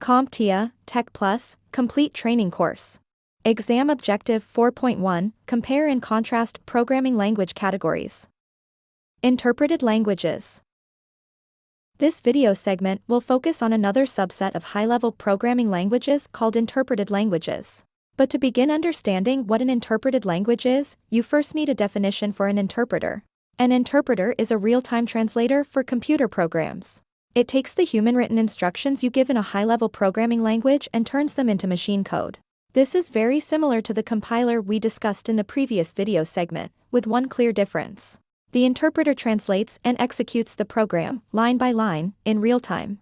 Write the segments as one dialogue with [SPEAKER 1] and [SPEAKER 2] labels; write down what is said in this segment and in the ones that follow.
[SPEAKER 1] CompTIA Tech Complete Training Course. Exam Objective 4.1 Compare and contrast programming language categories. Interpreted languages. This video segment will focus on another subset of high-level programming languages called interpreted languages. But to begin understanding what an interpreted language is, you first need a definition for an interpreter. An interpreter is a real-time translator for computer programs. It takes the human-written instructions you give in a high-level programming language and turns them into machine code. This is very similar to the compiler we discussed in the previous video segment, with one clear difference. The interpreter translates and executes the program, line by line, in real time.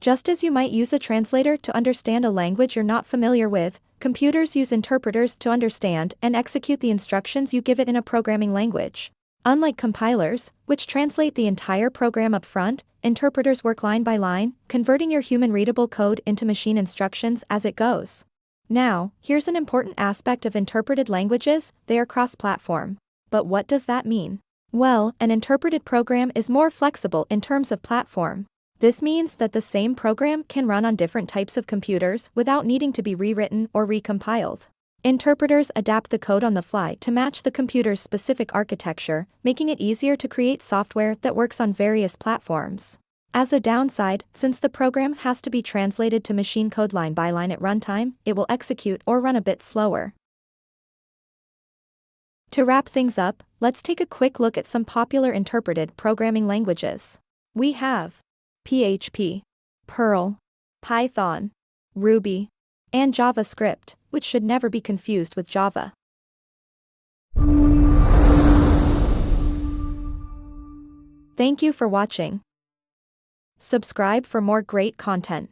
[SPEAKER 1] Just as you might use a translator to understand a language you're not familiar with, computers use interpreters to understand and execute the instructions you give it in a programming language. Unlike compilers, which translate the entire program up front, interpreters work line by line, converting your human-readable code into machine instructions as it goes. Now, here's an important aspect of interpreted languages: they are cross-platform. But what does that mean? Well, an interpreted program is more flexible in terms of platform. This means that the same program can run on different types of computers without needing to be rewritten or recompiled. Interpreters adapt the code on the fly to match the computer's specific architecture, making it easier to create software that works on various platforms. As a downside, since the program has to be translated to machine code line by line at runtime, it will execute or run a bit slower. To wrap things up, let's take a quick look at some popular interpreted programming languages. We have PHP, Perl, Python, Ruby, and JavaScript, which should never be confused with Java. Thank you for watching. Subscribe for more great content.